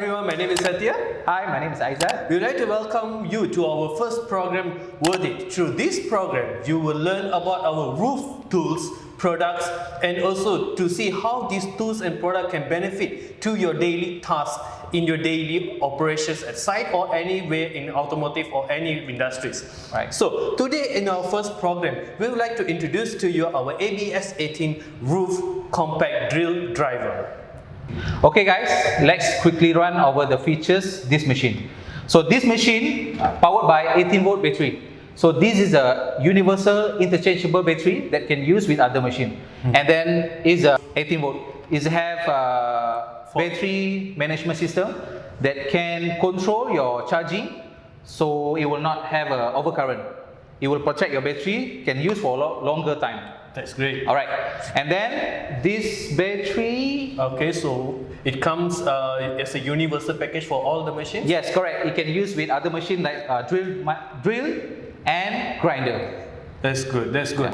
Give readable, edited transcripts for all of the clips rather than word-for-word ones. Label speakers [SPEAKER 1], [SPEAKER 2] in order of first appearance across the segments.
[SPEAKER 1] everyone, my name is Satya.
[SPEAKER 2] Hi, my name is Aizat.
[SPEAKER 1] We'd like to welcome you to our first program, Worth It. Through this program, you will learn about our roof tools, products, and also to see how these tools and products can benefit to your daily tasks in your daily operations at site or anywhere in automotive or any industries.
[SPEAKER 2] Right.
[SPEAKER 1] So today in our first program, we would like to introduce to you our ABS 18 roof compact drill driver.
[SPEAKER 2] Okay guys, let's quickly run over the features this machine. So this machine powered by 18 volt battery. So this is a universal interchangeable battery that can use with other machine. And then is a 18 volt. It have a battery management system that can control your charging, so it will not have a overcurrent. It will protect your battery, can use for a longer time.
[SPEAKER 1] That's great.
[SPEAKER 2] Alright, and then this battery...
[SPEAKER 1] Okay, so it comes as a universal package for all the machines?
[SPEAKER 2] Yes, correct. It can use with other machines like drill and grinder.
[SPEAKER 1] That's good, that's good.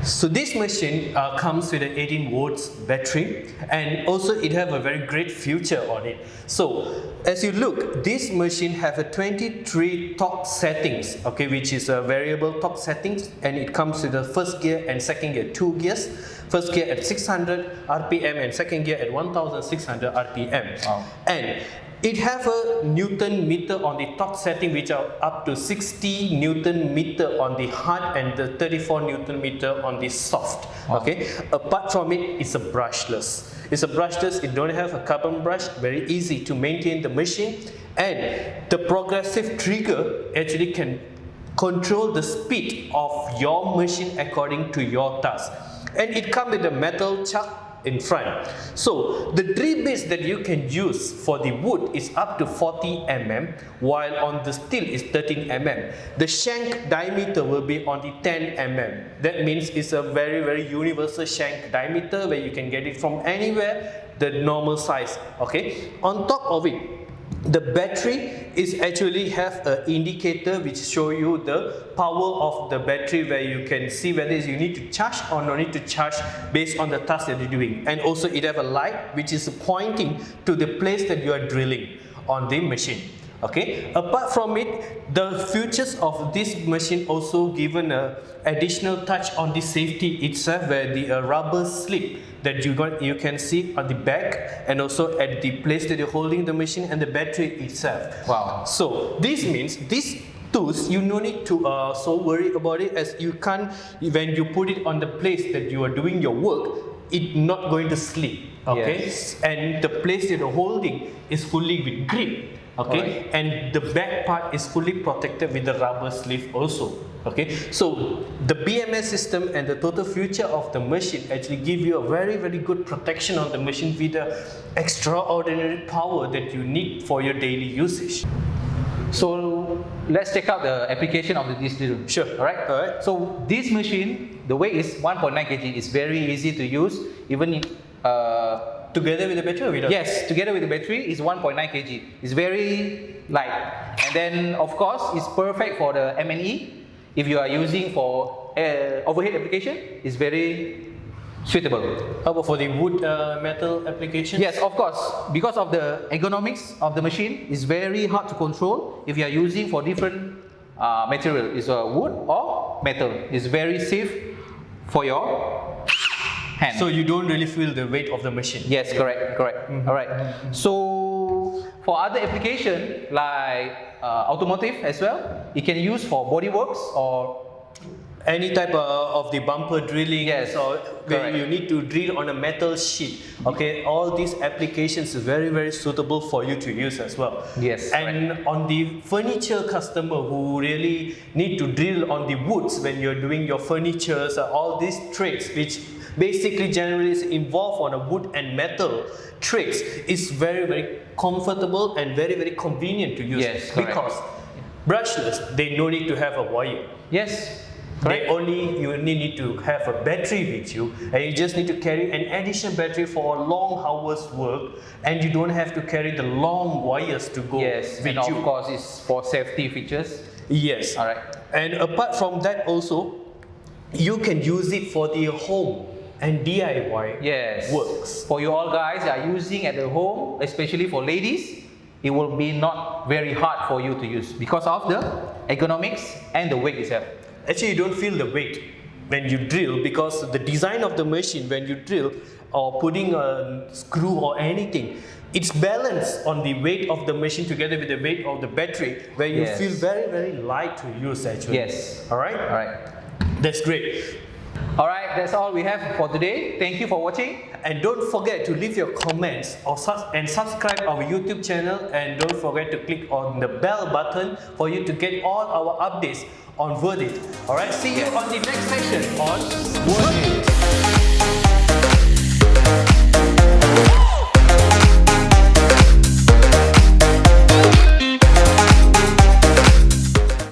[SPEAKER 1] So this machine comes with an 18 volts battery, and also it have a very great feature on it. So as you look, this machine have a 23 top settings, okay, which is a variable top settings, and it comes with the first gear and second gear, 2 gears. First gear at 600 RPM and second gear at 1600 RPM.
[SPEAKER 2] Wow.
[SPEAKER 1] And it have a Newton meter on the top setting, which are up to 60 Newton meter on the hard and the 34 Newton meter on the soft.
[SPEAKER 2] Wow.
[SPEAKER 1] Okay. Apart from it, it's a brushless. It's a brushless. It don't have a carbon brush. Very easy to maintain the machine, and the progressive trigger actually can control the speed of your machine according to your task. And it comes with a metal chuck in front. So the drill bits that you can use for the wood is up to 40 mm, while on the steel is 13 mm. The shank diameter will be on the 10 mm. That means it's a very universal shank diameter where you can get it from anywhere, the normal size. Okay. On top of it, the battery is actually have an indicator which show you the power of the battery, where you can see whether you need to charge or no need to charge based on the task that you're doing. And also it have a light which is pointing to the place that you are drilling on the machine. Okay. Apart from it, the features of this machine also given a additional touch on the safety itself, where the rubber slip that you can see on the back and also at the place that you're holding the machine and the battery itself.
[SPEAKER 2] Wow.
[SPEAKER 1] So this means these tools, you no need to so worry about it, as you can't, when you put it on the place that you are doing your work, it's not going to slip. Okay.
[SPEAKER 2] Yes.
[SPEAKER 1] And the place that you're holding is fully with grip. Okay,
[SPEAKER 2] right.
[SPEAKER 1] And the back part is fully protected with the rubber sleeve also. Okay, so the BMS system and the total feature of the machine actually give you a very good protection on the machine with the extraordinary power that you need for your daily usage.
[SPEAKER 2] So let's check out the application of this drill.
[SPEAKER 1] Sure.
[SPEAKER 2] Alright. So this machine, the weight is 1.9 kg. It's very easy to use, even
[SPEAKER 1] together with the battery or without?
[SPEAKER 2] Yes, together with the battery is 1.9 kg. It's very light. And then of course it's perfect for the M&E. If you are using for overhead application, it's very suitable.
[SPEAKER 1] How about for the wood metal application?
[SPEAKER 2] Yes, of course. Because of the ergonomics of the machine, it's very hard to control if you are using for different material. It's wood or metal. It's very safe for your hand.
[SPEAKER 1] So you don't really feel the weight of the machine?
[SPEAKER 2] Yes, correct. Alright. So for other application like automotive as well, it can use for bodyworks or
[SPEAKER 1] any type of the bumper drilling.
[SPEAKER 2] Yes,
[SPEAKER 1] or where
[SPEAKER 2] correct.
[SPEAKER 1] you need to drill on a metal sheet. Okay, all these applications is very suitable for you to use as well.
[SPEAKER 2] Yes,
[SPEAKER 1] and
[SPEAKER 2] correct.
[SPEAKER 1] On the furniture customer who really need to drill on the woods when you're doing your furnitures, all these trades which basically generally is involved on a wood and metal trades, is very comfortable and very convenient to use.
[SPEAKER 2] Yes, correct.
[SPEAKER 1] Because brushless, they no need to have a wire.
[SPEAKER 2] yes.
[SPEAKER 1] You only need to have a battery with you, and you just need to carry an additional battery for a long hours work, and you don't have to carry the long wires to go
[SPEAKER 2] Yes,
[SPEAKER 1] with
[SPEAKER 2] and
[SPEAKER 1] you.
[SPEAKER 2] of course it's for safety features.
[SPEAKER 1] Yes.
[SPEAKER 2] Alright.
[SPEAKER 1] And apart from that also, you can use it for the home and DIY
[SPEAKER 2] Yes.
[SPEAKER 1] works.
[SPEAKER 2] For you all guys that are using at the home, especially for ladies, it will be not very hard for you to use because of the ergonomics and the weight itself.
[SPEAKER 1] Actually, you don't feel the weight when you drill because the design of the machine when you drill or putting a screw or anything, it's balanced on the weight of the machine together with the weight of the battery where you
[SPEAKER 2] Yes.
[SPEAKER 1] feel very, very light to use actually.
[SPEAKER 2] Yes.
[SPEAKER 1] Alright?
[SPEAKER 2] Alright.
[SPEAKER 1] That's great.
[SPEAKER 2] Alright, that's all we have for today. Thank you for watching.
[SPEAKER 1] And don't forget to leave your comments and subscribe our YouTube channel, and don't forget to click on the bell button for you to get all our updates on Verdit. Alright, see you on the next session on Verdit.